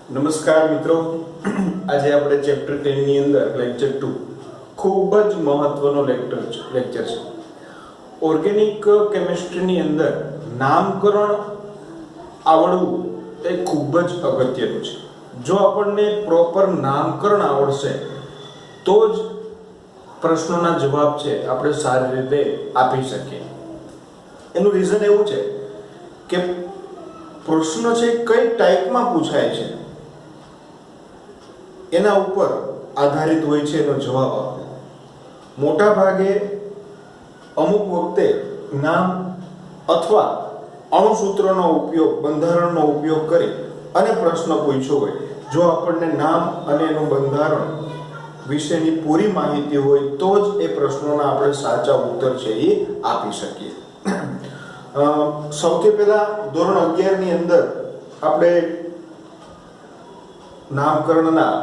નમસ્કાર મિત્રો, આજે આપણે ચેપ્ટર 10 ની અંદર લેક્ચર 2 ખૂબ જ મહત્વનો લેક્ચર છે. ઓર્ગેનિક કેમિસ્ટ્રીની અંદર નામકરણ આવડવું એ ખૂબ જ અગત્યનું છે. જો આપણને પ્રોપર નામકરણ આવડશે તો જ પ્રશ્નોના જવાબ છે આપણે સારી રીતે આપી શકીએ. એનું રીઝન એવું છે કે પ્રશ્ન છે કઈ ટાઈપમાં પૂછાય છે એના ઉપર આધારિત હોય છે એનો જવાબ આપવો. મોટા ભાગે અમુક વખતે નામ અથવા અણુસૂત્રનો ઉપયોગ, બંધારણનો ઉપયોગ કરી અને પ્રશ્ન પૂછ્યો હોય, જો આપણને નામ અને એનું બંધારણ વિશેની પૂરી માહિતી હોય તો જ એ પ્રશ્નોના આપણે સાચા ઉત્તર છે એ આપી શકીએ. સૌથી પહેલા ધોરણ 11 ની અંદર આપણે નામકરણના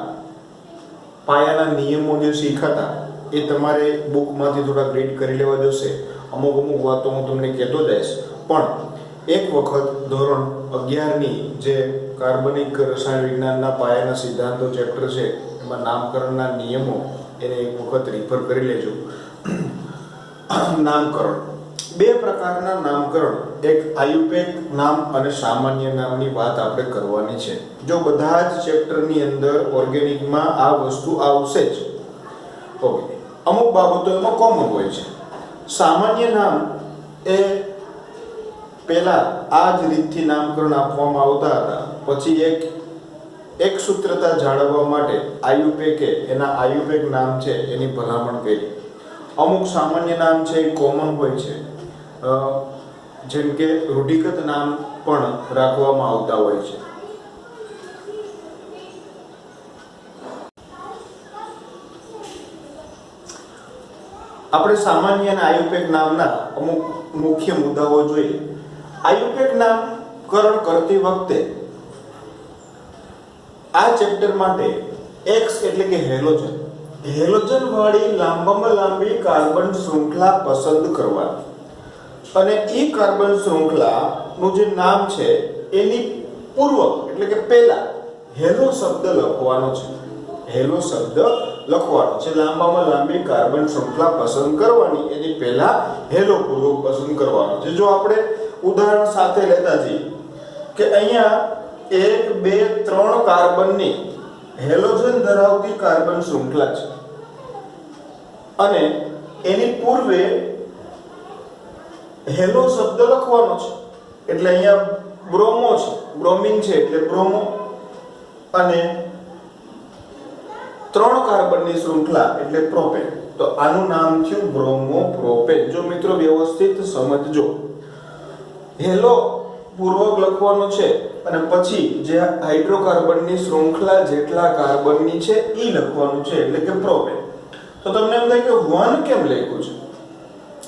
પાયાના નિયમો જે શીખ્યા એ તમારે બુકમાંથી થોડા રીડ કરી લેવા જોશે. અમુક વાતો હું તમને કહેતો જઈશ, પણ એક વખત ધોરણ 11 ની જે કાર્બનિક રસાયણ વિજ્ઞાનના પાયાના સિદ્ધાંતો ચેપ્ટર છે એમાં નામકરણના નિયમો એને એક વખત રિફર કરી લેજો. નામકરણ, બે પ્રકારના નામકરણ, એક આયુર્વેદ નામ અને સામાન્ય નામની વાત આપણે કરવાની છે. જો બધા જ ચેપ્ટરની અંદર ઓર્ગેનિકમાં આ વસ્તુ આવશે જ. ઓકે, અમુક બાબતો એમાં કોમન હોય છે. સામાન્ય નામ એ પહેલા આ જ રીતથી નામકરણ આપવામાં આવતા હતા, પછી એક સૂત્રતા જાળવવા માટે આયુપેકે એના આયુપેક નામ છે એની ભલામણ કરી. અમુક સામાન્ય નામ છે એ કોમન હોય છે, જેમ કે રૂઢિગત નામ પણ રાખવામાં આવતા હોય છે. આપણે સામાન્ય અને આયુપેક નામના અમુક મુખ્ય મુદ્દાઓ જોઈએ. આયુપેક નામકરણ કરતી વખતે આ ચેપ્ટર માટે X એટલે કે હેલોજન વાળી લાંબામાં લાંબી કાર્બન શૃંખલા પસંદ કરવાની અને એ કાર્બન શૃંખલાનું જે નામ છે એની પૂર્વ એટલે કે પહેલા હેલો શબ્દ લખવાનો છે. હેલો શબ્દ લખવાનો છે. લાંબામાં લાંબી કાર્બન શૃંખલા પસંદ કરવાની, એની પહેલા હેલો પૂર્વક પસંદ કરવાનો છે. જો આપણે ઉદાહરણ સાથે લેતા જઈએ કે અહીંયા 1 2 3 કાર્બનની હેલોજન ધરાવતી કાર્બન શૃંખલા છે અને એની પૂર્વે હેલો શબ્દ લખવાનો છે. એટલે અહીંયા બ્રોમો છે, બ્રોમિન છે એટલે બ્રોમો, અને 3 કાર્બનની શૃંખલા એટલે પ્રોપેન. તો આનું નામ થયું બ્રોમો પ્રોપેન. જો મિત્રો વ્યવસ્થિત સમજજો, હેલો પૂર્વક લખવાનો છે અને પછી જે હાઇડ્રોકાર્બનની શૃંખલા જેટલા કાર્બનની છે એ લખવાનું છે એટલે કે પ્રોપેન. તો તમને એમ થાય કે 1 કેમ લખ્યું છે?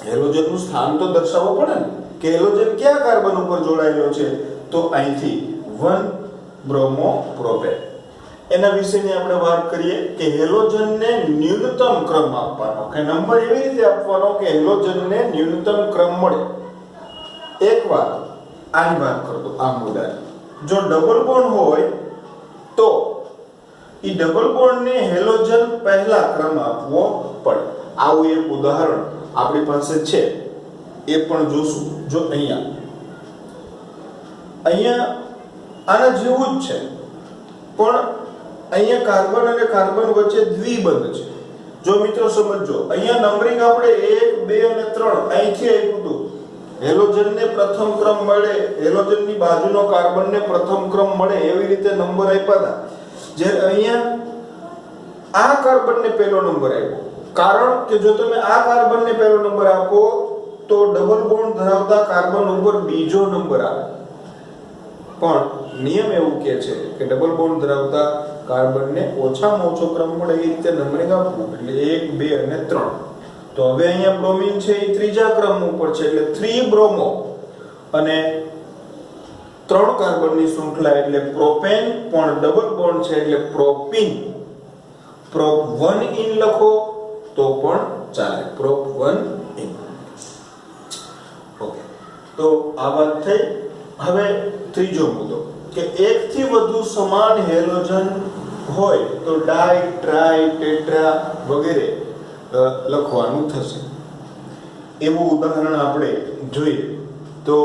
હેલોજનનું સ્થાન તો દર્શાવવું પડે ને કે હેલોજન કયા કાર્બન ઉપર જોડાયેલો છે. તો અહીંથી 1 બ્રોમો પ્રોપેન. એના વિશેની આપણે વાત કરીએ કે હેલોજનને ન્યૂનતમ ક્રમ આપવાનો, કે નંબર એવી રીતે આપવાનો કે હેલોજનને ન્યૂનતમ ક્રમ મળે. એક વાત આની વાત કરતો આ મુદ્દાની, જો ડબલ બોન્ડ હોય તો એ ડબલ બોન્ડને હેલોજન પહેલા ક્રમ આપવો પડે. આવું એક ઉદાહરણ આપણી પાસે છે, એ પણ જોશું. જો અહીંયા આના જેવું જ છે, પણ અહીંયા કાર્બન અને કાર્બન વચ્ચે દ્વિબંધ છે. જો મિત્રો સમજો, અહીંયા નંબરિંગ આપણે 1 2 અને 3 અહીંથી આપ્યું હતું. હેલોજનને પ્રથમ ક્રમ મળે, હેલોજનની બાજુનો કાર્બનને પ્રથમ ક્રમ મળે, એવી રીતે નંબર આપ્યા હતા. જે અહીંયા આ કાર્બનને પહેલો નંબર આપ્યો, કારણ કે જો તમે આ કાર્બનને પહેલો નંબર આપો તો ડબલ બોન્ડ ધરાવતા કાર્બન ઉપર બીજો નંબર આવે. પણ નિયમ એવું કહે છે કે ડબલ બોન્ડ ધરાવતા કાર્બનને ઓછામાં ઓછો ક્રમ મળે એ રીતે નંબરિંગ આપવું. એટલે 1 2 અને 3. તો હવે અહીંયા બ્રોમિન છે એ ત્રીજા ક્રમ ઉપર છે એટલે 3 બ્રોમો, અને 3 કાર્બનની શૃંખલા એટલે પ્રોપેન, પણ ડબલ બોન્ડ છે એટલે પ્રોપીન. પ્રોપ 1 ઇન લખો તો પણ ચાલે, પ્રોપ 1 ઇન. ઓકે, તો આ વાત થઈ. હવે ત્રીજો મુદ્દો કે એકથી વધુ સમાન હેલોજન હોય તો ડાઈ, ટ્રાઈ, ટેટ્રા વગેરે લખવાનું થશે. એવું ઉદાહરણ આપણે જોઈએ તો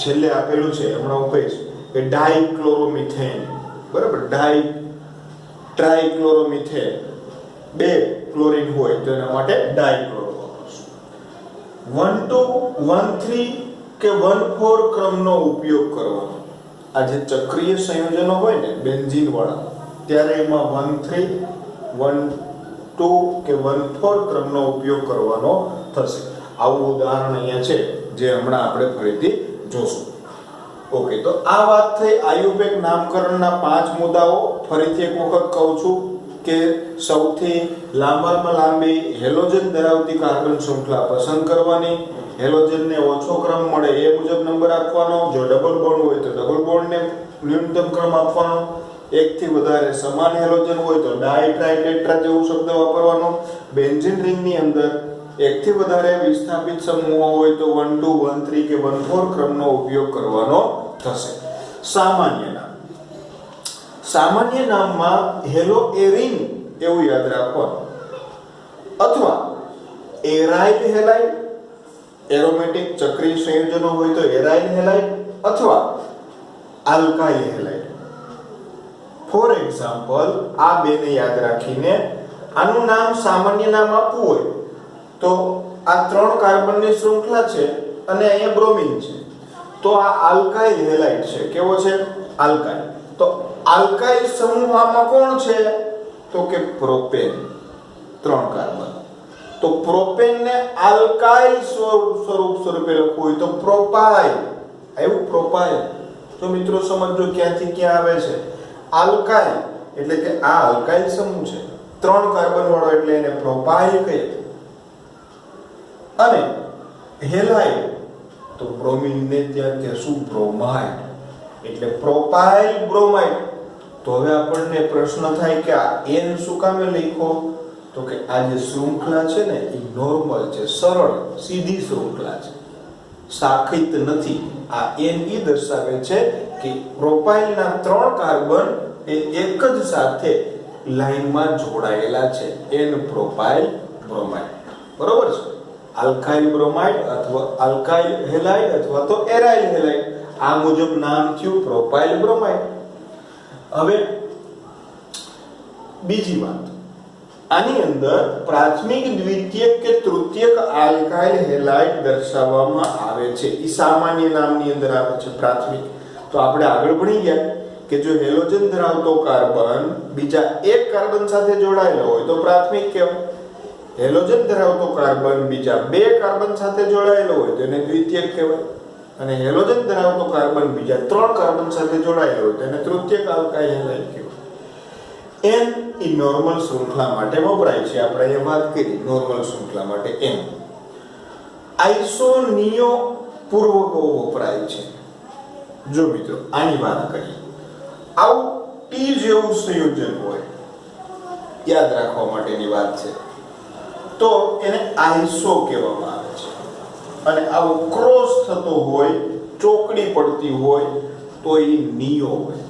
છેલ્લે આપેલું છે, હમણાં હું કહીશ કે ડાઈક્લોરોમિથેન, બરાબર, ટ્રાઈક્લોરોમિથેન, 2 ક્લોરીન હોય તો એના માટે ડાઈક્લોરો વાપરશું. 1 2 1 3 કે 1 4 ક્રમનો ઉપયોગ કરવાનો. આ જે ચક્રીય સંયોજનો હોય ને બેન્ઝીન વાળા, ત્યારે એમાં 1 3 1 2 કે 1 4 ક્રમનો ઉપયોગ કરવાનો થશે. આવું ઉદાહરણ અહીંયા છે જે હમણાં આપણે ફરીથી જોશું. ઓકે, તો આ વાત થઈ આયુર્વેદ નામકરણના 5 મુદ્દાઓ. ફરીથી એક વખત કહું છું કે સૌથી લાંબામાં લાંબી હેલોજન ધરાવતી કાર્બન શૃંખલા પસંદ કરવાની. હેલોજનને ઓછો ક્રમ મળે એ મુજબ નંબર આપવાનો. જો ડબલ બોન્ડ હોય તો ડબલ બોન્ડને ન્યૂનતમ ક્રમ આપવાનો. એકથી વધારે સમાન હેલોજન હોય તો ડાઈ, ટ્રાઈ, ટેટ્રા જેવો શબ્દ વાપરવાનો. બેન્ઝીન રિંગની અંદર એકથી વધારે વિસ્થાપિત સમૂહો હોય તો 1 2 1 3 કે 1 4 ક્રમનો ઉપયોગ કરવાનો થશે. સામાન્ય નામમાં હેલો એરિન એવું યાદ રાખવાનું, અથવા એરાઇલ હેલાઇડ, એરોમેટિક ચક્રીય સંયોજનો હોય તો એરાઇલ હેલાઇડ અથવા આલ્કાઇલ હેલાઇડ. ફોર એક્ઝામ્પલ, આ બેને યાદ રાખીને આનું નામ સામાન્ય નામ આપવું હોય તો આ 3 કાર્બનની શૃંખલા છે અને અહીંયા બ્રોમિન છે, તો આ આલ્કાઇલ હેલાઇડ છે. કેવો છે? આલ્કાઇલ. તો આલ્કાઇલ સમૂહ આમાં કોણ છે? તો કે પ્રોપેન, 3 કાર્બન. તો પ્રોપેનને આલ્કાઇલ સ્વરૂપે લખવું હોય તો પ્રોપાઇલ. આવ્યું પ્રોપાઇલ. તો મિત્રો સમજો ક્યાંથી ક્યાં આવે છે. આલ્કાઇલ એટલે કે આ આલ્કાઇલ સમૂહ છે, 3 કાર્બન વાળો, એટલે એને પ્રોપાઇલ કહીએ. અને હેલાઇડ તો બ્રોમિનને ત્યાં કહેશું બ્રોમાઇડ, એટલે પ્રોપાઇલ બ્રોમાઇડ. તો હવે આપણને પ્રશ્ન થાય કે આ n શું કામે લખ્યો? તો કે આ જે શૃંખલા છે ને એ નોર્મલ છે, સરળ સીધી શૃંખલા છે, શાખિત નથી. આ n એ દર્શાવે છે કે પ્રોપાઇલના 3 કાર્બન એ એક જ સાથે લાઈનમાં જોડાયેલા છે. n પ્રોપાઇલ બ્રોમાઇડ, બરોબર છે. આલ્કાઇલ બ્રોમાઇડ અથવા આલ્કાઇલ હેલાઇડ અથવા તો એરાઇલ હેલાઇડ, આ મુજબ નામ થયું પ્રોપાઇલ બ્રોમાઇડ. હવે બીજી વાત, આની અંદર પ્રાથમિક, દ્વિતીયક કે તૃતીયક આલ્કાઇલ હેલાઇડ દર્શાવવામાં આવે છે. એ સામાન્ય નામની અંદર આવે છે પ્રાથમિક. તો આપણે આગળ ભણી ગયા કે જો હેલોજન ધરાવતો કાર્બન બીજા એક કાર્બન સાથે જોડાયેલો હોય તો પ્રાથમિક કહેવાય. હેલોજન ધરાવતો કાર્બન બીજા 2 કાર્બન સાથે જોડાયેલો હોય તો એને દ્વિતીયક કહેવાય. અને હેલોજન ધરાવતો કાર્બન બીજા 3 કાર્બન સાથે જોડાયેલો હોય તો એને તૃતીયક આલ્કાઇલ હેલાઇડ કહેવાય. n એ નોર્મલ શૃંખલા માટે વપરાય છે. આપણે અહીંયા વાત કરી નોર્મલ શૃંખલા માટે n. આઇસોનિયો પૂર્વકો વપરાય છે. જો મિત્રો આની વાત કરીએ, આવું T જેવું સંયોજન હોય, યાદ રાખવા માટેની વાત છે, તો એને આઇસો કહેવામાં આવે છે. અને આવો ક્રોસ થતો હોય, ચોકડી પડતી હોય તો એ નિયો હોય.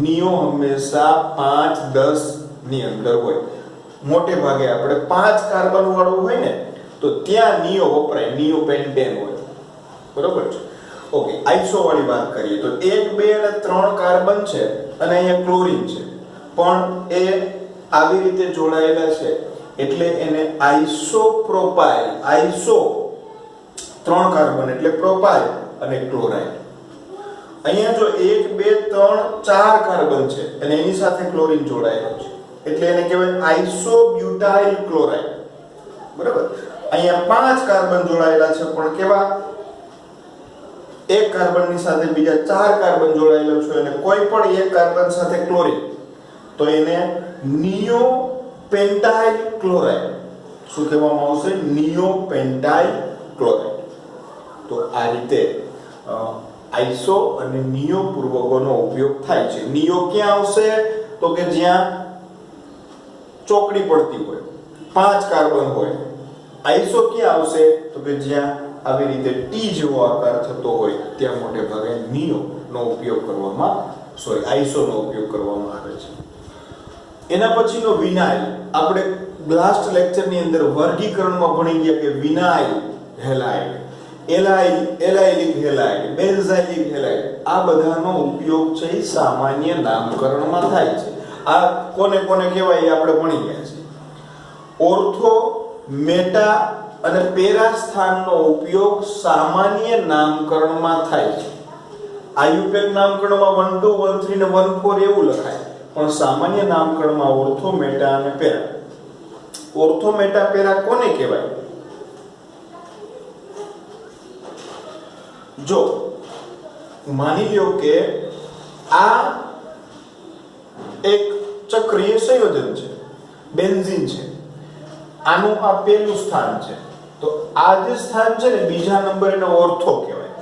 નિયો હંમેશા 5 10 ની અંદર હોય. મોટે ભાગે આપણે 5 કાર્બન વાળું હોય ને તો ત્યાં નિયો વપરાય, નિયો પેન્ટેન હોય, બરોબર છે. ઓકે, આઇસો વાળી વાત કરીએ તો 1 2 અને 3 કાર્બન છે અને અહીંયા ક્લોરીન છે, પણ એ આવી રીતે જોડાયેલા છે એટલે એને આઇસોપ્રોપાઇલ. આઇસો 3 કાર્બન એટલે પ્રોપાઇલ અને ક્લોરાઇડ. અહીંયા જો 1 2 3 4 કાર્બન છે અને એની સાથે ક્લોરીન જોડાયેલો છે એટલે એને કહેવાય આઇસોબ્યુટાઇલ ક્લોરાઇડ, બરાબર. અહીંયા 5 કાર્બન જોડાયેલા છે પણ કેવા? એક કાર્બનની સાથે બીજા 4 કાર્બન જોડાયેલો છે અને કોઈ પણ એક કાર્બન સાથે ક્લોરીન, તો એને નિયો પેન્ટાઇલ ક્લોરાઇડ શું કહેવામાં આવશે? Neo pentyl chloride. તો આ રીતે આઇસો અને નિયો પૂર્વકોનો ઉપયોગ થાય છે. નિયો ક્યાં આવશે? તો કે જ્યાં ચોકડી પડતી હોય, 5 કાર્બન હોય. આઇસો ક્યાં આવશે? તો કે જ્યાં આવી રીતે ટી જેવો આકાર થતો હોય ત્યાં મોટે ભાગે નિયો નો ઉપયોગ કરવામાં આઈસોનો ઉપયોગ કરવામાં આવે છે. એના પછીનો વિનાઇલ. આપણે લાસ્ટ લેક્ચરની અંદર વર્ગીકરણમાં ભણી ગયા કે vinyl halide, allylic halide, benzylic halide, આ બધાનો ઉપયોગ છે એ સામાન્ય નામકરણમાં થાય છે. આ કોને કોને કહેવાય એ આપણે ભણી ગયા છે. ઓર્થો, મેટા અને પેરા સ્થાનનો ઉપયોગ સામાન્ય નામકરણમાં થાય છે. આયુપેક નામકરણમાં 1 2 1 3 ને 1 4 એવું લખાય, પણ સામાન્ય નામકરણમાં ઓર્થો, મેટા અને પેરા. ઓર્થો, મેટા, પેરા કોને કહેવાય? જો માની લ્યો કે આ એક ચક્રીય સંયોજન છે, બેન્ઝીન છે, આનું આ પહેલું સ્થાન છે, તો આ જે સ્થાન છે ને બીજા નંબર એને ઓર્થો કહેવાય,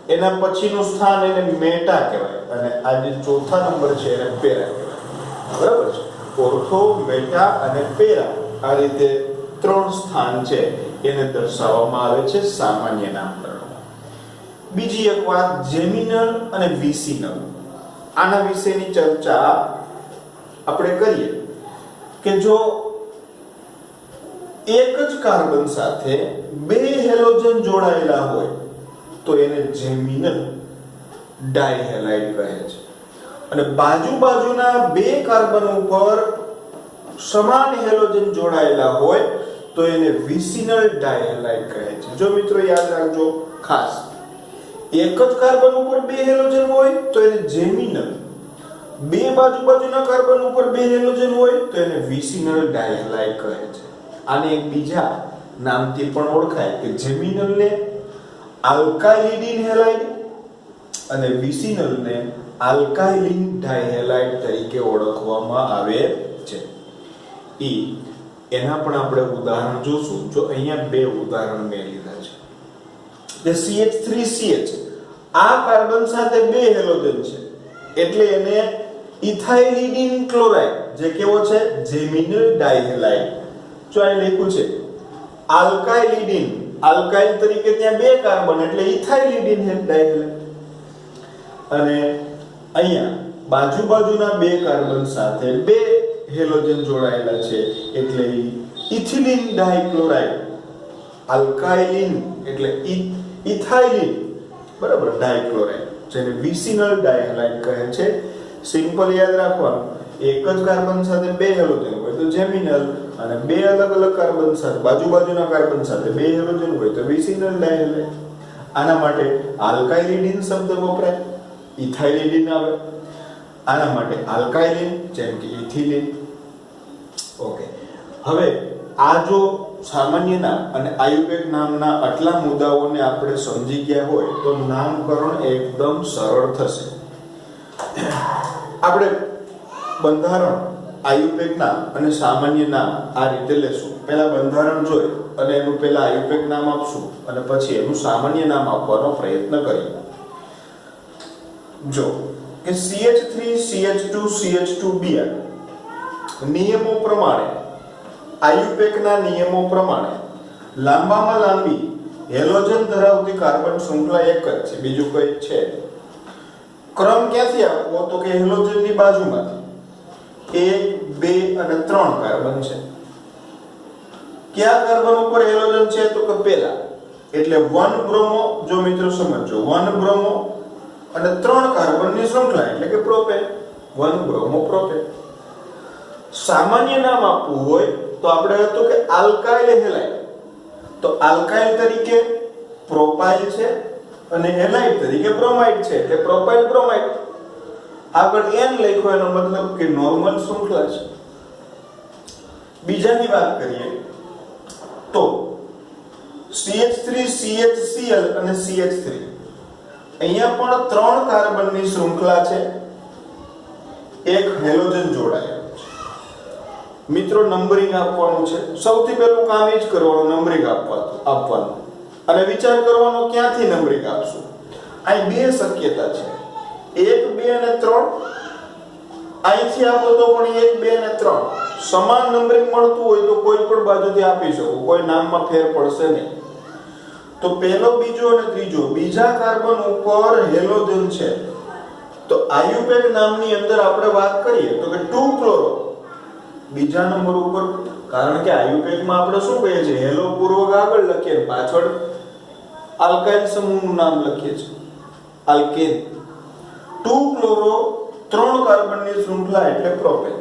એના પછીનું સ્થાન એને મેટા કહેવાય, અને આ જે ચોથા નંબર છે એને પેરા કહેવાય. બરાબર છે? ઓર્થો, મેટા અને પેરા, આ રીતે 3 સ્થાન છે એને દર્શાવવામાં આવે છે સામાન્ય નામકરણમાં. બીજી એક વાત, જેમિનલ અને વિસિનલ. આના વિશેની ચર્ચા આપણે કરીએ કે જો એક જ કાર્બન સાથે 2 હેલોજન જોડાયેલા હોય તો એને જેમિનલ ડાયહેલાઇડ કહે છે, અને બાજુના 2 કાર્બન ઉપર સમાન હેલોજન જોડાયેલા હોય તો એને વિસિનલ ડાયહેલાઇડ કહે છે. જો મિત્રો યાદ રાખજો ખાસ, એક જ કાર્બન ઉપર 2 હેલોજન હોય તો એને જેમિનલ, 2 બાજુના કાર્બન ઉપર 2 હેલોજન હોય તો એને વિસિનલ ડાયહેલાઇડ કહે છે. આને એક બીજા નામથી પણ ઓળખાય કે જેમિનલને આલ્કાઇલિડીન હેલાઇડ અને વિસિનલને આલ્કાઇલિન ડાયહેલાઇડ તરીકે ઓળખવામાં આવે છે. એના પણ આપણે ઉદાહરણ જોશું. જો અહીંયા 2 ઉદાહરણ મેં લીધા છે. જે CH3CH, આ કાર્બન સાથે 2 હેલોજન છે એટલે એને ઇથાઇલિડીન ક્લોરાઇડ, જે કેવો છે? Geminal dihalide. જો અહીં લખ્યું છે આલ્કાઇલિડીન, આલ્કાઇલ તરીકે ત્યાં 2 કાર્બન એટલે ઇથાઇલિડીન ડાયહેલાઇડ, અને અહીંયા બાજુના 2 કાર્બન સાથે 2 હેલોજન જોડાયેલા છે એટલે ઇથિલિન ડાયક્લોરાઇડ. આલ્કાઇલિન એટલે ઇથાઇલિન, બરાબર, ડાયક્લોરાઇડ, જેને વિસિનલ ડાયહેલાઇડ કહે છે. સિમ્પલ યાદ રાખવાનું, એક જ કાર્બન સાથે 2 હેલોજન હોય તો જેમિનલ, અને 2 અલગ કાર્બન સાથે બાજુના કાર્બન સાથે 2 હેલોજન હોય તો વિસિનલ ડાયહેલાઇડ. આના માટે આલ્કાઇલિડીન શબ્દ વપરાય, ઇથાઇલિડીન આવે. આના માટે આલ્કાઇલિન, જેમ કે ઇથિલિન. ઓકે, હવે આ જો સામાન્ય નામ અને આયુર્વેદ નામના આટલા મુદ્દાઓને આપણે સમજી ગયા હોય તો નામકરણ એકદમ સરળ થશે. આપણે બંધારણ આયુર્વેદ નામ અને સામાન્ય નામ આ રીતે લેશું. પહેલા બંધારણ જોઈ અને એનું પહેલા આયુર્વેદ નામ આપશું અને પછી એનું સામાન્ય નામ આપવાનો પ્રયત્ન કરીએ. જો કે CH3CH2CH2Br નિયમો પ્રમાણે, આયુપેકના નિયમો પ્રમાણે લાંબામાં લાંબી હેલોજન ધરાવતી કાર્બન શૃંખલા એક જ છે, બીજું કોઈ છે. ક્રમ ક્યાંથી આપવો? તો કે હેલોજનની બાજુમાંથી 1 2 અને 3 કાર્બન છે. કયા કાર્બન ઉપર હેલોજન છે? તો કે પહેલા, એટલે 1 બ્રોમો. જો મિત્રો સમજો, 1 બ્રોમો અને 3 કાર્બનની શૃંખલા એટલે કે પ્રોપેન, 1 બ્રોમો પ્રોપેન. સામાન્ય નામ આપવું હોય તો આપણે હતું કે આલ્કાઇલ હેલાઇડ, તો આલ્કાઇલ તરીકે પ્રોપાઇલ છે અને હેલાઇડ તરીકે બ્રોમાઇડ છે, એટલે પ્રોપાઇલ બ્રોમાઇડ. આગળ n લખ્યો એનો મતલબ કે નોર્મલ શૃંખલા છે. બીજાની વાત કરીએ તો CH3 CHCl અને CH3, અહીંયા પણ 3 કાર્બનની શૃંખલા છે, એક હેલોજન જોડાયેલો છે. મિત્રો નંબરિંગ આપવાનું છે. સૌથી પહેલું કામ એ જ કરવાનું, નંબરિંગ આપવાનું, અને વિચાર કરવાનો ક્યાંથી નંબરિંગ આપશું. અહીં 2 શક્યતા છે, 1 2 અને 3. અહીંથી આપો તો પણ 1 2 અને 3 સમાન નંબરિંગ મળતું હોય તો કોઈ પણ બાજુથી આપી શકો, કોઈ નામમાં ફેર પડશે નહીં. તો પહેલો, બીજો અને ત્રીજો, બીજા કાર્બન ઉપર હેલોજન છે તો આયુપેક નામની અંદર આપણે વાત કરીએ તો કે 2 ક્લોરો બીજા નંબર ઉપર, કારણ કે આયુપેકમાં આપણે શું કહીએ છીએ, હેલો પૂર્વક આગળ લખીએ પાછળ આલ્કાઇલ સમૂહનું નામ લખીએ છીએ આલ્કેન. 2 ક્લોરો 3 કાર્બનની શૃંખલા એટલે પ્રોપેન.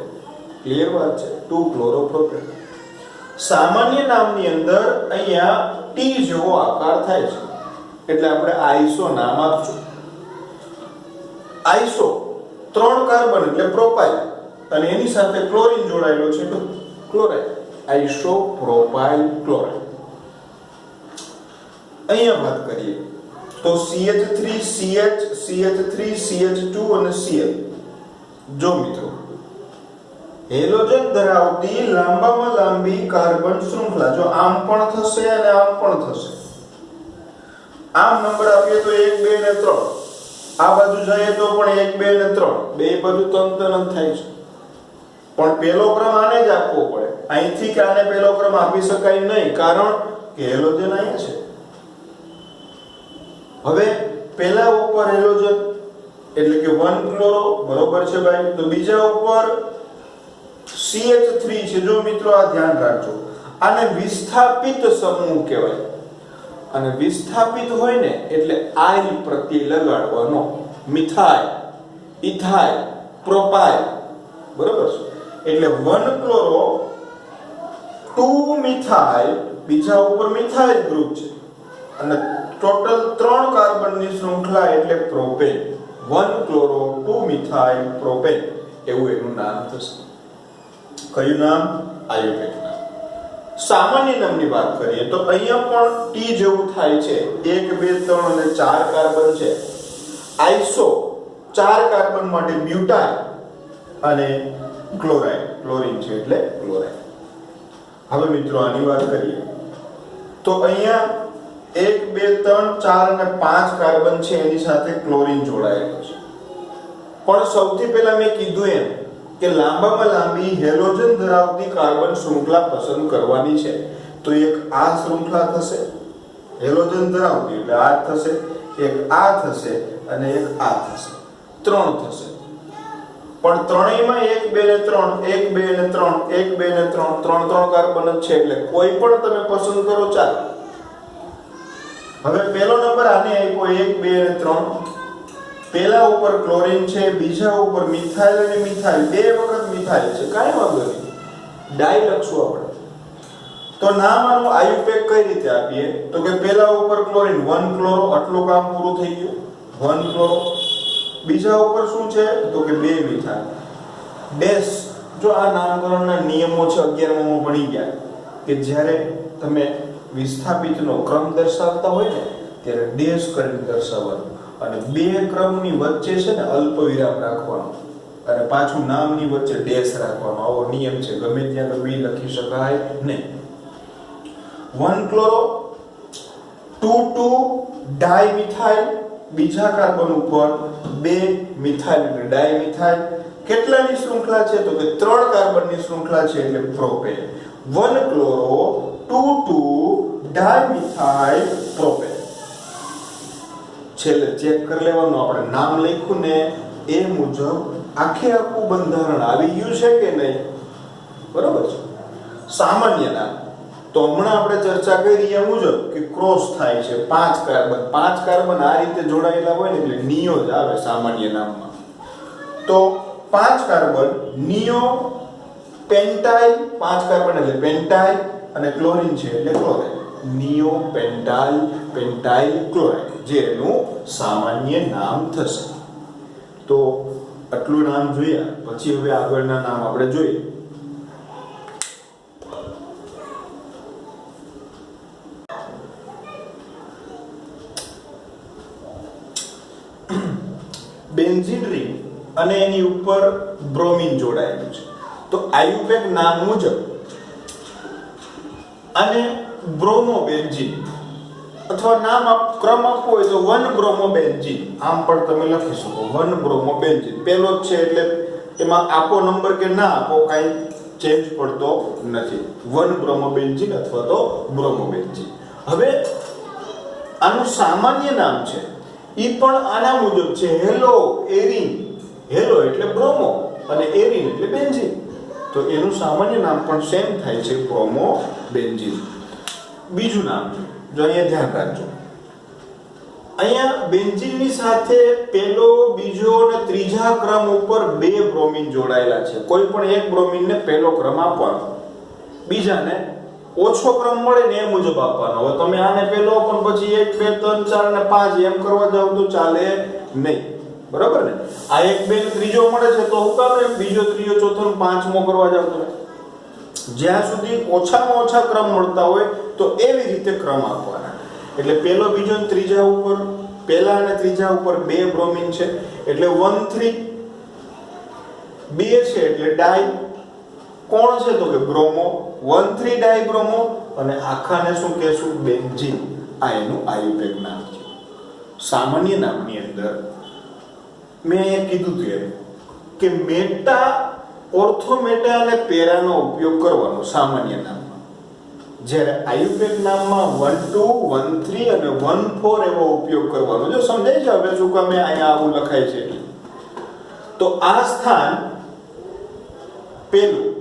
ક્લિયર વાત છે, 2 ક્લોરો પ્રોપેન. સામાન્ય નામની અંદર અહીંયા ટી જેવો આકાર થાય છે એટલે આપણે આઈસો નામ આપશું. આઈસો 3 કાર્બન એટલે પ્રોપાઇલ અને એની સાથે ક્લોરીન જોડાયેલો છે તો ક્લોરાઇડ, આઇસોપ્રોપાઇલ ક્લોરાઇડ. અહીંયા વાત કરીએ તો CH3 CH CH3 CH2 અને Cl. જો મિત્રો હેલોજન ધરાવતી લાંબામાં લાંબી કાર્બન શૃંખલા જો આમ પણ થશે અને આમ પણ થશે. આમ નંબર આપીએ તો 1 2 અને 3, આ બાજુ જઈએ તો પણ 1 2 અને 3, બે બાજુ તંતન થાય છે. પણ પહેલો ક્રમ આને જ આપવો પડે, અહીંથી કે આને પહેલો ક્રમ આપી શકાય નહીં, કારણ કે હેલોજન અહીંયા છે. હવે પહેલા ઉપર હેલોજન એટલે કે 1 ક્લોરો બરોબર છે ભાઈ, તો બીજા ઉપર CH3 છે. જો મિત્રો આ ધ્યાન રાખજો, આને વિસ્થાપિત સમૂહ કહેવાય અને વિસ્થાપિત હોય ને એટલે આઈ પ્રત્યય લગાડવાનો. મિથાઇલ, ઇથાઇલ, પ્રોપાઇલ બરોબર છે. એટલે 1 ક્લોરો 2 મિથાઇલ, બીજા ઉપર મિથાઇલ ગ્રુપ છે અને ટોટલ 3 કાર્બનની શૃંખલા એટલે પ્રોપેન. 1 ક્લોરો 2 મિથાઇલ પ્રોપેન એવું એનું નામ થશે. કયું નામ? આયુપેક નામ. સામાન્ય નામની વાત કરીએ તો અહીંયા પણ ટી જેવું થાય છે. 1 2 3 અને 4 કાર્બન છે. આઈસો 4 કાર્બન માટે બ્યુટાઇલ અને ક્લોરાઇડ, ક્લોરીન છે એટલે ક્લોરાઇડ. હવે મિત્રો આની વાત કરીએ તો અહીંયા 1 2 3 4 અને 5 કાર્બન છે, એની સાથે ક્લોરીન જોડાયેલો છે. પણ સૌથી પહેલા મેં કીધું એમ કે લાંબામાં લાંબી હેલોજન ધરાવતી કાર્બન શૃંખલા પસંદ કરવાની છે. તો એક આ શૃંખલા થશે હેલોજન ધરાવતી એટલે આ થશે, એક આ થશે અને એક આ થશે, 3 થશે. પણ ત્રણેયમાં 1 2 અને 3, 1 2 અને 3, 1 2 અને 3, 3 કાર્બન જ છે એટલે કોઈ પણ તમે પસંદ કરો ચાલે. હવે પહેલો નંબર આને આપ્યો 1 2 અને 3. પહેલા ઉપર ક્લોરીન છે, બીજા ઉપર મિથાઇલ અને મિથાઇલ, બે વખત મિથાઇલ છે, કાંઈ વાંધો નહીં, ડાઈ લખશું આપણે. તો નામ આનું આયુપેક કઈ રીતે આપીએ તો કે પહેલા ઉપર ક્લોરીન 1 ક્લોરો, આટલું કામ પૂરું થઈ ગયું, 1 ક્લોરો. બીજા ઉપર શું છે તો કે 2 મિથાઇલ ડેશ. જો આ નામકરણના નિયમો છે 11માં ભણી ગયા કે જ્યારે તમે વિસ્થાપિતનો ક્રમ દર્શાવતા હોય ને ત્યારે ડેશ કરીને દર્શાવવાનું અને બે ક્રમની વચ્ચે છે ને અલ્પ વિરામ રાખવાનો અને પાછું નામની વચ્ચે ડેશ રાખવાનો. આવો નિયમ છે, ગમે ત્યાં ગમે લખી શકાય નહીં. 1 ક્લોરો 2 ડાઇમિથાઇલ, બીજા કાર્બન ઉપર 2 મિથાઇલ એટલે ડાઇમિથાઇલ. કેટલાની શૃંખલા છે તો કે 3 કાર્બનની શૃંખલા છે એટલે પ્રોપેન. 1 chloro 2 dimethyl propane. છેલ્લે ચેક કરી લેવાનું, આપણે નામ લખ્યું ને એ મુજબ આખે આખું બંધારણ આવી ગયું છે કે નહીં, બરોબર છે. સામાન્ય નામ તો હમણાં આપણે ચર્ચા કરી એ મુજબ કે ક્રોસ થાય છે 5 કાર્બન. 5 કાર્બન આ રીતે જોડાયેલા હોય ને એટલે નિયો જ આવે સામાન્ય નામમાં. તો 5 કાર્બન નિયો પેન્ટાઇલ, 5 કાર્બન એટલે પેન્ટાઇલ અને ક્લોરીન છે એટલે ક્લોરાઇડ. નિયો પેન્ટાઇલ, પેન્ટાઇલ ક્લોરાઇડ જે એનું સામાન્ય નામ થશે. તો આટલું નામ જોયા પછી હવે આગળના નામ આપણે જોઈએ. બેન્ઝીન રિંગ અને એની ઉપર બ્રોમિન જોડાયેલું છે. તો આયુપેક નામ મુજબ અને બ્રોમોબેન્ઝીન અથવા નામ ક્રમ આપવો હોય તો 1 બ્રોમોબેન્ઝીન આમ પણ તમે લખી શકો. 1 બ્રોમોબેન્ઝીન પહેલો જ છે એટલે એમાં આપો નંબર કે ના આપો કાંઈ ચેન્જ પડતો નથી. 1 બ્રોમોબેન્ઝીન અથવા તો બ્રોમોબેન્ઝીન. હવે આનું સામાન્ય નામ છે ઈ પણ આના મુજબ છે હેલો એરિન હેલો એટલે બ્રોમો અને એરિન એટલે બેન્ઝીન તો એનું સામાન્ય નામ પણ સેમ થાય છે બ્રોમો બેન્ઝીન બીજું નામ જો અહીંયા ધ્યાન રાખજો અહીંયા બેન્ઝીનની સાથે પહેલો બીજો અને ત્રીજા ક્રમ ઉપર બે બ્રોમિન જોડાયેલા છે કોઈ પણ એક બ્રોમિનને પહેલો ક્રમ આપવાનો બીજાને ઓછો ક્રમ મળે ને એ મુજબ આપવાનો હવે તમે આને પહેલો પણ પછી 1 2 3 4 અને 5 એમ કરવા જાવ તો ચાલે નહીં બરાબર ને આ 1 2 ને ત્રીજો મળે છે તો હું કામ એમ બીજો ત્રીજો ચોથો ને પાંચમો કરવા જાવ તો જ્યાં સુધી ઓછામાં ઓછા ક્રમ મળતા હોય તો એવી રીતે ક્રમ આપવાના એટલે પહેલો બીજો અને ત્રીજા ઉપર પહેલા અને ત્રીજા ઉપર બે બ્રોમિન છે એટલે 1 3 બે છે એટલે ડાઈ કોણ છે તો કે બ્રોમો 1 3 ડાઈ બ્રોમો અને આખાને શું કહેશું બેન્ઝીન આ એનું આયુપેક નામ છે સામાન્ય નામની અંદર મેં અહીંયા કીધું હતું કે મેટા ઓર્થો મેટા અને પેરાનો ઉપયોગ કરવાનો સામાન્ય નામમાં જ્યારે આયુપેક નામમાં 1 2 1 3 અને 1 4 એવો ઉપયોગ કરવાનો જો સમજાય છે હવે શું કામ અહીંયા આવું લખાય છે તો આ સ્થાન પેલું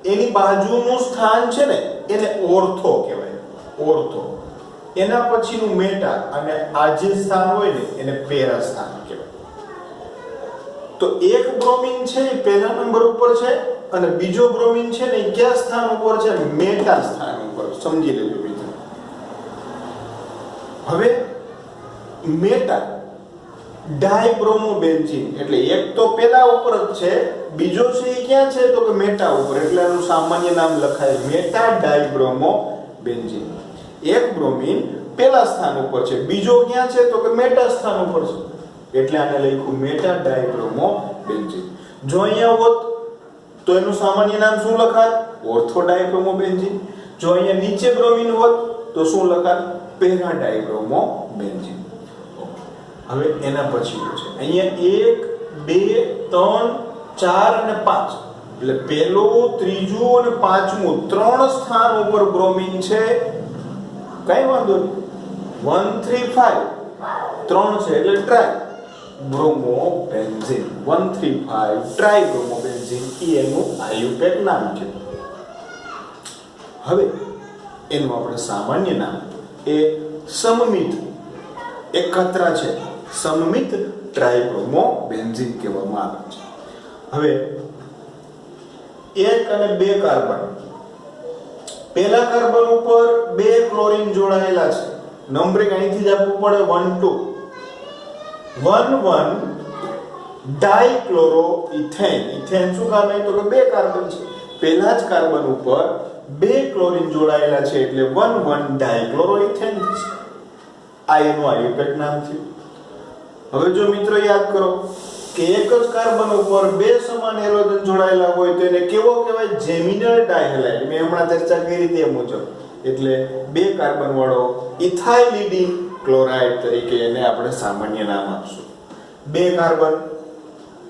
એની બાજુનું સ્થાન છે ને એને ઓર્થો કહેવાય ઓર્થો એના પછીનું મેટા અને આ જે સ્થાન હોય ને એને પેરા સ્થાન કહેવાય તો એક બ્રોમિન છે એ પહેલા નંબર ઉપર છે અને બીજો બ્રોમિન છે ને એ કયા સ્થાન ઉપર છે મેટા સ્થાન ઉપર સમજી લેજો મિત્રો હવે મેટા ડાયબ્રોમોબેન્ઝીન એટલે એક તો પેલા ઉપર જ છે બીજો છે એ ક્યાં છે તો કે મેટા ઉપર એટલે એનું સામાન્ય નામ લખાય મેટા ડાયબ્રોમોબેન્ઝીન એક બ્રોમિન પેલા સ્થાન ઉપર છે બીજો ક્યાં છે તો કે મેટા સ્થાન ઉપર છે એટલે આને લખ્યું મેટા ડાયબ્રોમોબેન્ઝીન જો અહીંયા હોત તો એનું સામાન્ય નામ શું લખાય ઓર્થો ડાયબ્રોમોબેન્ઝીન જો અહીંયા નીચે બ્રોમિન હોત તો શું લખાય પેરા ડાયબ્રોમોબેન્ઝીન હવે એના પછીનું છે અહીંયા 1 2 3 4 અને 5 એટલે પહેલું ત્રીજું અને પાંચમું ત્રણ સ્થાન ઉપર બ્રોમિન છે કઈ વાંધો નહીં 1 3 5 ત્રણ છે એટલે ટ્રાય બ્રોમોબેન્ઝીન 1 3 5 ટ્રાય બ્રોમોબેન્ઝીન એનું આયુપેક નામ છે હવે એનું આપણે સામાન્ય નામ એ સમમિત એકત્ર છે સમમિત ટ્રાઇબ્રોમોબેન્ઝીન કહેવામાં આવે છે હવે એક અને બે કાર્બન પહેલા કાર્બન ઉપર બે ક્લોરીન જોડાયેલા છે નંબરિંગ અહીંથી જ આપવું પડે 1 2 1 1 ડાઇક્લોરોઇથેન ઇથેન શું કામ છે તો કે બે કાર્બન છે પહેલા જ કાર્બન ઉપર બે ક્લોરીન જોડાયેલા છે એટલે 1 1 ડાઇક્લોરોઇથેન થશે આ એનું આયુપેક નામ થયું હવે જો મિત્રો યાદ કરો કે એક જ કાર્બન ઉપર બે સમાન હેલોજન જોડાયેલા હોય તો એને કેવો કહેવાય જેમિનલ ડાયહેલાઇડ મેં હમણાં ચર્ચા કરી તે મુજબ એટલે બે કાર્બન વાળો ઇથાઇલિડીન ક્લોરાઇડ તરીકે એને આપણે સામાન્ય નામ આપશું બે કાર્બન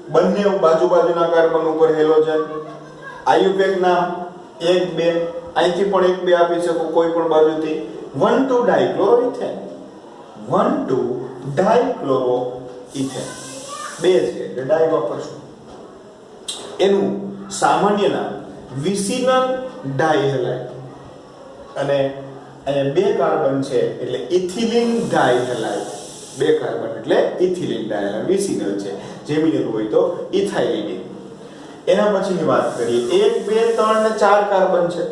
બંને બાજુના કાર્બન ઉપર હેલોજન આયુપેક નામ 1 2 અહીંથી પણ 1 2 આપી શકો કોઈ પણ બાજુથી 1 2 ડાઇક્લોરોઇથેન 1 2 ડાઇક્લોરોઇથેન બે છે એટલે ડાઈ વાપરશું એનું સામાન્ય નામ વિસિનલ ડાઇહેલાઇડ અને અહીંયા બે કાર્બન છે એટલે ઇથિલિન ડાઇહેલાઇડ બે કાર્બન એટલે ઇથિલિન ડાઇહેલાઇડ વિસિનલ છે જેમિનલ હોય તો ઇથાઇલિન એના પછીની વાત કરીએ 1 2 3 ને 4 કાર્બન છે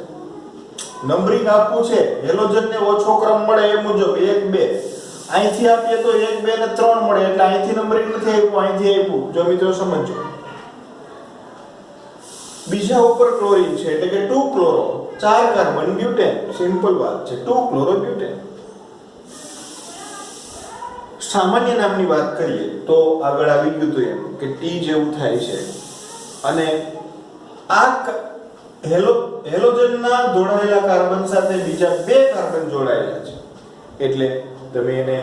નંબરિંગ આપવું છે હેલોજનને ઓછો ક્રમ મળે એ મુજબ 1 2 અહીંથી આપીએ તો 1 2 ને 3 મળે એટલે અહીંથી નંબરિંગ નથી આપ્યું અહીંથી આપ્યું જો મિત્રો સમજો બીજા ઉપર ક્લોરીન છે એટલે કે 2 ક્લોરો 4 કાર્બન બ્યુટેન સિમ્પલ વાત છે 2 ક્લોરો બ્યુટેન સામાન્ય નામની વાત કરીએ તો આગળ આવી ગયું તો એમ કે T જેવું થાય છે અને આ હેલોજનના જોડાયેલા કાર્બન સાથે બીજા બે કાર્બન જોડાયેલા છે એટલે તમે એને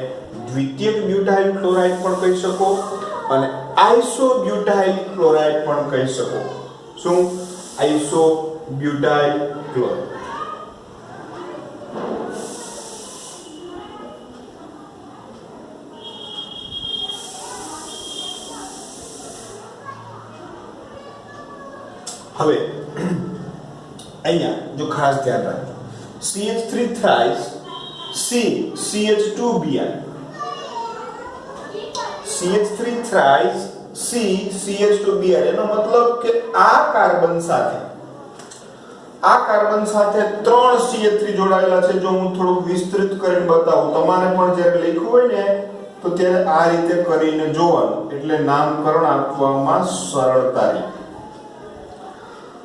દ્વિતીયક બ્યુટાઇલ ક્લોરાઇડ પણ કહી શકો અને આઇસોબ્યુટાઇલ ક્લોરાઇડ પણ કહી શકો શું આઇસોબ્યુટાઇલ ક્લોરાઇડ હવે અહીંયા જો ખાસ ધ્યાન રાખજો, CH3 thrice C CH2Br, CH3 thrice C CH2Br, એનો મતલબ કે આ કાર્બન સાથે 3 CH3 જોડાયેલા છે. જો હું થોડું વિસ્તૃત કરીને બતાવું, તમારે પણ જ્યારે લખ્યું હોય ને તો ત્યારે આ રીતે કરીને જોવાનું, એટલે નામકરણ આપવામાં સરળતા રહે.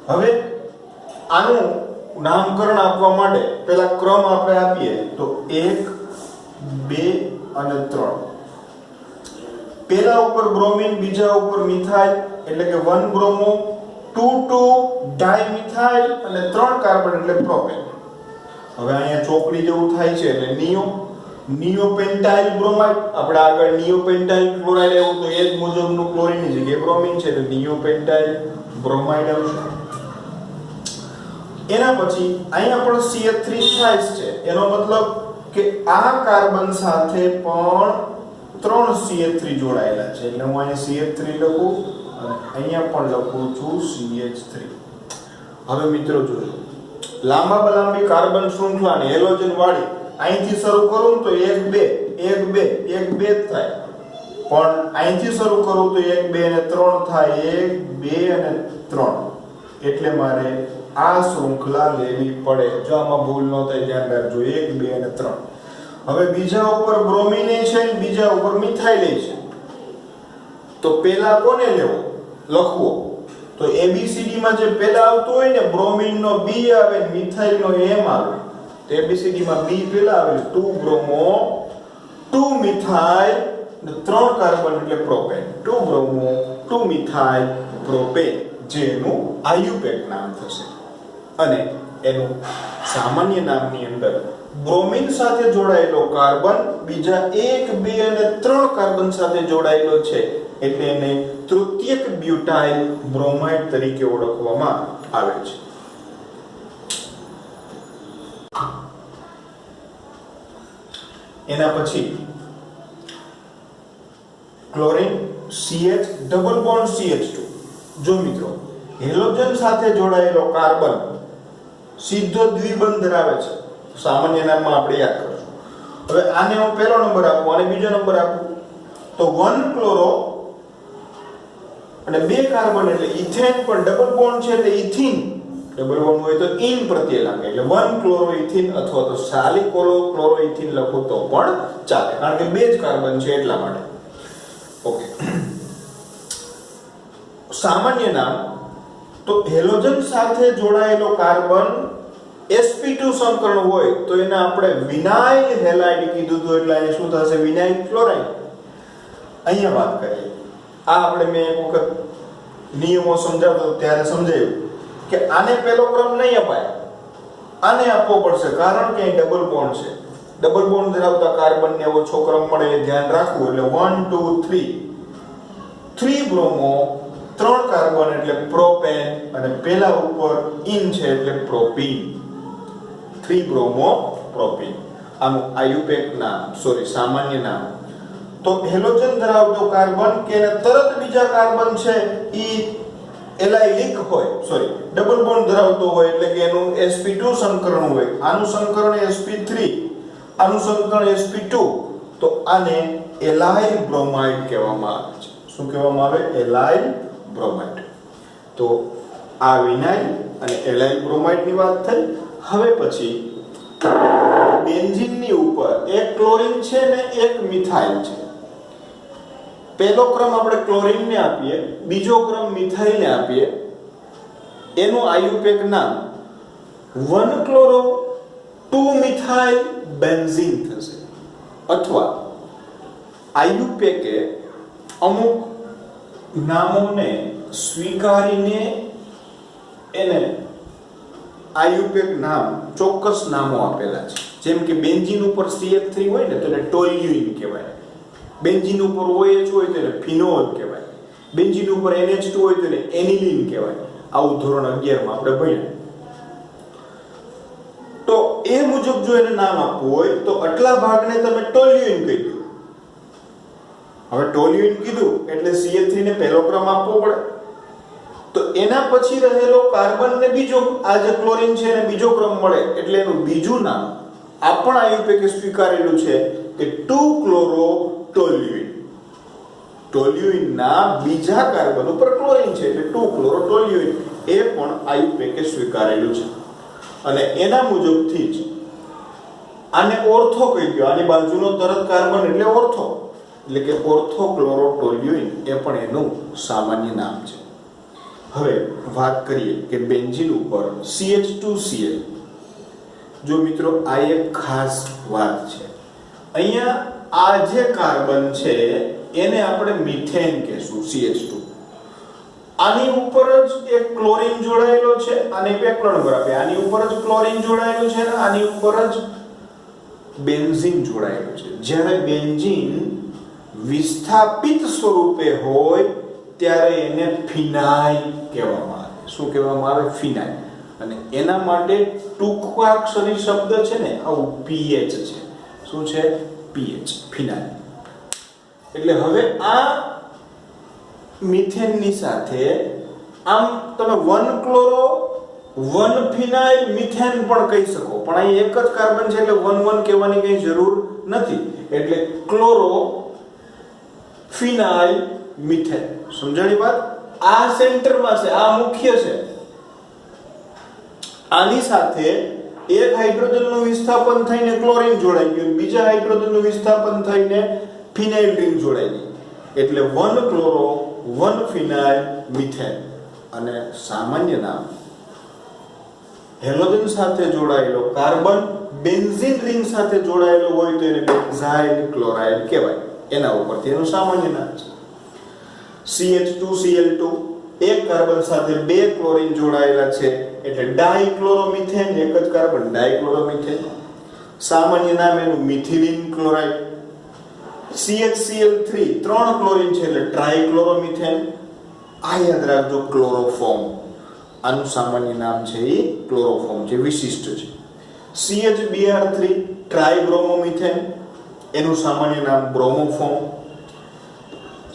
હવે આનું નામકરણ આપવા માટે પહેલા ક્રમ આપણે આપીએ તો 1 2 અને 3. પહેલા ઉપર બ્રોમિન, બીજા ઉપર મિથાઇલ, એટલે કે 1 બ્રોમો, 2 ડાયમિથાઇલ અને 3 કાર્બન એટલે પ્રોપેન. હવે અહીંયા ચોકડી જેવું થાય છે એટલે નિયોપેન્ટાઇલ બ્રોમાઇડ. આપણે આગળ નિયોપેન્ટાઇલ ક્લોરાઇડ આવ્યું તો એ જ મુજબનું ક્લોરીનની જગ્યાએ બ્રોમિન છે એટલે નિયોપેન્ટાઇલ બ્રોમાઇડ આવશે. એના પછી અહીંયા પણ CH3 થાય છે, એનો મતલબ કે આ કાર્બન સાથે પણ 3 CH3 જોડાયેલા છે, એટલે હું અહીંયા CH3 લખું અને અહીંયા પણ લખું છું CH3. હવે મિત્રો જોજો, લાંબી કાર્બન શૃંખલાને હેલોજન વાળી અહીંથી શરૂ કરું તો 1 2 1 2 1 2 થાય, પણ અહીંથી શરૂ કરું તો 1 2 અને 3 થાય, 1 2 અને 3, એટલે મારે આ શૃંખલા લેવી પડે. જો આમાં ભૂલ ન થાય ધ્યાન રાખજો, 1 2 અને 3. હવે બીજા ઉપર બ્રોમિન છે અને બીજા ઉપર મિથાઇલ છે, તો પહેલા કોને લેવો લખવો? તો ABCD માં જે પહેલા આવતું હોય ને, બ્રોમિન નો B આવે, મિથાઇલ નો M આવે, તો ABCD માં B પહેલા આવે, 2 બ્રોમો 2 મિથાઇલ અને 3 કાર્બન એટલે પ્રોપેન, 2 બ્રોમો 2 મિથાઇલ પ્રોપેન, જેનું IUPAC નામ થશે. અને એનું સામાન્ય નામની અંદર બ્રોમિન સાથે જોડાયેલો કાર્બન બીજા 1 2 અને 3 કાર્બન સાથે જોડાયેલો છે, એટલે એને તૃતીયક બ્યુટાઇલ બ્રોમાઇડ તરીકે ઓળખવામાં આવે છે. એના પછી chlorine CH double bond CH2. જો મિત્રો હેલોજન સાથે જોડાયેલો કાર્બન સીધો દ્વિબંધ ધરાવે છે, સામાન્ય નામમાં આપણે યાદ કરશું. હવે આને હું પહેલો નંબર આપું અને બીજો નંબર આપું તો 1 ક્લોરો અને 2 કાર્બન એટલે ઇથેન, પણ ડબલ બોન્ડ છે એટલે ઇથીન. ડબલ બોન્ડ હોય તો ઇન પ્રત્યય લાગે, એટલે 1 ક્લોરો ઇથીન અથવા તો સાલિકોલો ક્લોરો ઇથીન લખો તો પણ ચાલે, કારણ કે 2 જ કાર્બન છે એટલા માટે. ઓકે, સામાન્ય નામ તો હેલોજન સાથે જોડાયેલો કાર્બન sp2 સંકરણ હોય તો એને આપણે વિનાઇલ હેલાઇડ કીધું હતું, એટલે અહીં શું થશે? Vinyl chloride. અહીંયા વાત કરીએ, આ આપણે મેં એક વખત નિયમો સમજાવતો ત્યારે સમજાયું કે આને પહેલો ક્રમ નહીં અપાય, આને આપવો પડશે, કારણ કે અહીં ડબલ બોન્ડ છે. ડબલ બોન્ડ ધરાવતા કાર્બનને ઓછો ક્રમ મળે એ ધ્યાન રાખવું, એટલે 1 2 3 બ્રોમો 3 કાર્બન એટલે પ્રોપેન અને પહેલા ઉપર ઇન છે એટલે પ્રોપીન, 3 બ્રોમો પ્રોપીન. આનું IUPAC નામ, સામાન્ય નામ. તો હેલોજન ધરાવતો કાર્બન કે તરત બીજા કાર્બન છે ઈ એલાઇલિક હોય, ડબલ બોન્ડ ધરાવતો હોય, એટલે કે એનું sp2 સંકરણ હોય. આનું સંકરણ sp3, આનું સંકરણ sp2, તો આને એલાઇલ બ્રોમાઇડ કહેવામાં આવે છે. શું કહેવામાં આવે? એલાઇલ બ્રોમાઇડ. તો આ વિનાઇલ અને એલાઇલ બ્રોમાઇડ ની વાત થઈ. હવે પછી બેન્ઝીન ની ઉપર એક ક્લોરીન છે ને એક મિથાઇલ છે. પહેલો ક્રમ આપણે ક્લોરીન ને આપીએ, બીજો ક્રમ મિથાઇલ ને આપીએ. એનું IUPAC નામ 1 ક્લોરો 2 મિથાઇલ બેન્ઝીન થશે, અથવા IUPAC અમુક નામોને સ્વીકારીને એને IUPAC નામ, ચોક્કસ નામો આપેલા છે. જેમ કે બેન્ઝીન ઉપર CH3 હોય ને તો એને ટોલ્યુઇન કહેવાય, બેન્ઝીન ઉપર OH હોય તો એને ફિનોલ કહેવાય, બેન્ઝીન ઉપર NH2 હોય તો એને એનિલીન કહેવાય. આવું ધોરણ 11 માં આપણે ભણ્યા. તો એ મુજબ જો એને નામ આપવું હોય તો આટલા ભાગને તમે ટોલ્યુઇન કહી દો. હવે ટોલ્યુઇન કીધું એટલે CH3 ને પહેલો ક્રમ આપવો પડે, તો એના પછી રહેલો કાર્બન ને બીજો આ જે ક્લોરીન છે એને બીજો ક્રમ મળે એટલે એનું બીજું નામ આ પણ આયુપેકે સ્વીકારેલું છે કે 2-ક્લોરો-ટોલ્યુઇન. ટોલ્યુઇન ના બીજા કાર્બન ઉપર ક્લોરીન છે એટલે 2-ક્લોરો-ટોલ્યુઇન એ પણ આયુપેકે સ્વીકારેલું છે. અને એના મુજબથી જ આને ઓર્થો કહી દો. આની બાજુનો તરત કાર્બન એટલે ઓર્થો, એટલે કે ઓર્થો-ક્લોરો-ટોલ્યુઇન એ પણ એનું સામાન્ય નામ છે. હવે વાત કરીએ કે બેન્ઝીન ઉપર CH2Cl. જો મિત્રો આ એક ખાસ વાત છે. અહીંયા આ જે કાર્બન છે એને આપણે મિથેન કહેશું, CH2. આની ઉપર જ એક ક્લોરીન જોડાયેલો છે, આને પેક્લોન પર આપે. આની ઉપર જ ક્લોરીન જોડાયેલું છે અને આની ઉપર જ બેન્ઝીન જોડાયેલું છે. જ્યારે બેન્ઝીન વિસ્થાપિત સ્વરૂપે હોય ત્યારે એને ફિનાઇલ કહેવામાં આવે. શું કહેવામાં આવે? ફિનાઇલ. અને એના માટે ટૂંકાક્ષરી શબ્દ છે ને આવું પીએચ છે. શું છે? પીએચ, ફિનાઇલ. એટલે હવે આ મિથેનની સાથે આમ તમે 1-ક્લોરો 1-ફિનાઇલ મિથેન પણ કહી શકો, પણ અહીં એક જ કાર્બન છે એટલે 1-1 કહેવાની કઈ જરૂર નથી. એટલે ક્લોરો ફિનાઇલ મિથેન. સમજાણી વાત? આ સેન્ટરમાં છે, આ મુખ્ય છે. આની સાથે એક હાઇડ્રોજનનું વિસ્થાપન થઈને ક્લોરીન જોડાઈ ગયું, બીજા હાઇડ્રોજનનું વિસ્થાપન થઈને ફિનાઇલ રિંગ જોડાઈ ગઈ. એટલે 1-ક્લોરો 1-ફિનાઇલ મિથેન. અને સામાન્ય નામ હેલોજન સાથે જોડાયેલો કાર્બન બેન્ઝીન રિંગ સાથે જોડાયેલો હોય તો એને બેન્ઝાઇલ ક્લોરાઇડ કહેવાય. એના ઉપરથી એનું સામાન્ય નામ છે. CH2Cl2 એક કાર્બન સાથે બે ક્લોરીન જોડાયેલા છે એટલે ડાઇક્લોરોમિથેન. એક જ કાર્બન ડાઇક્લોરોમિથેન. સામાન્ય નામ એનું મિથિલિન ક્લોરાઇડ. CHCl3 ત્રણ ક્લોરીન છે એટલે ટ્રાઇક્લોરોમિથેન. આ યાદ રાખજો, ક્લોરોફોર્મ. આનું સામાન્ય નામ છે એ ક્લોરોફોર્મ છે, વિશિષ્ટ છે. CHBr3 ટ્રાઇબ્રોમોમિથેન. એનું સામાન્ય નામ બ્રોમોફોર્મ.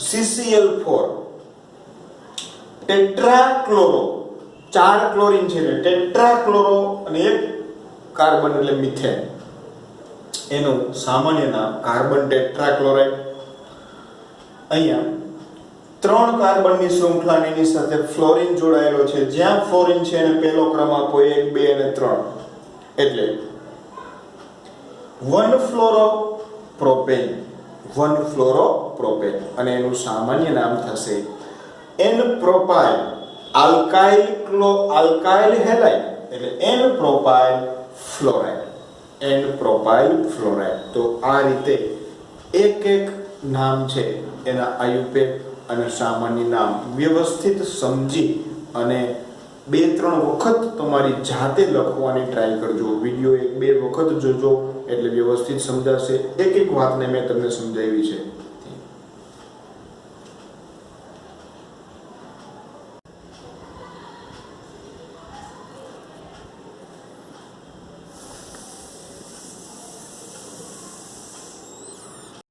CCl4 ટેટ્રાક્લોરો, ચાર ક્લોરીન છે એટલે ટેટ્રાક્લોરો અને એક કાર્બન એટલે મિથેન. એનું સામાન્ય નામ કાર્બન ટેટ્રાક્લોરાઇડ. અહીંયા ત્રણ કાર્બનની શૃંખલાની સાથે ફ્લોરીન જોડાયેલો છે. જ્યાં ફ્લોરીન છે એને પહેલો ક્રમ આપો, 1, 2 અને 3. એટલે 1-ફ્લોરોપ્રોપેન. 1-ફ્લોરોપ્રોપેન અને એનું સામાન્ય નામ થશે N-પ્રોપાઇલ આલ્કાઇલ હેલાઇડ એટલે N-પ્રોપાઇલ ફ્લોરાઇડ. N-પ્રોપાઇલ ફ્લોરાઇડ. તો આ રીતે એક નામ છે એના આયુપેક અને સામાન્ય નામ વ્યવસ્થિત સમજી અને 2-3 વખત તમારી જાતે લખવાની ટ્રાય કરજો. વિડિયો 1-2 વખત જોજો એટલે વ્યવસ્થિત સમજાશે. એક વાતને મેં તમને સમજાવી છે.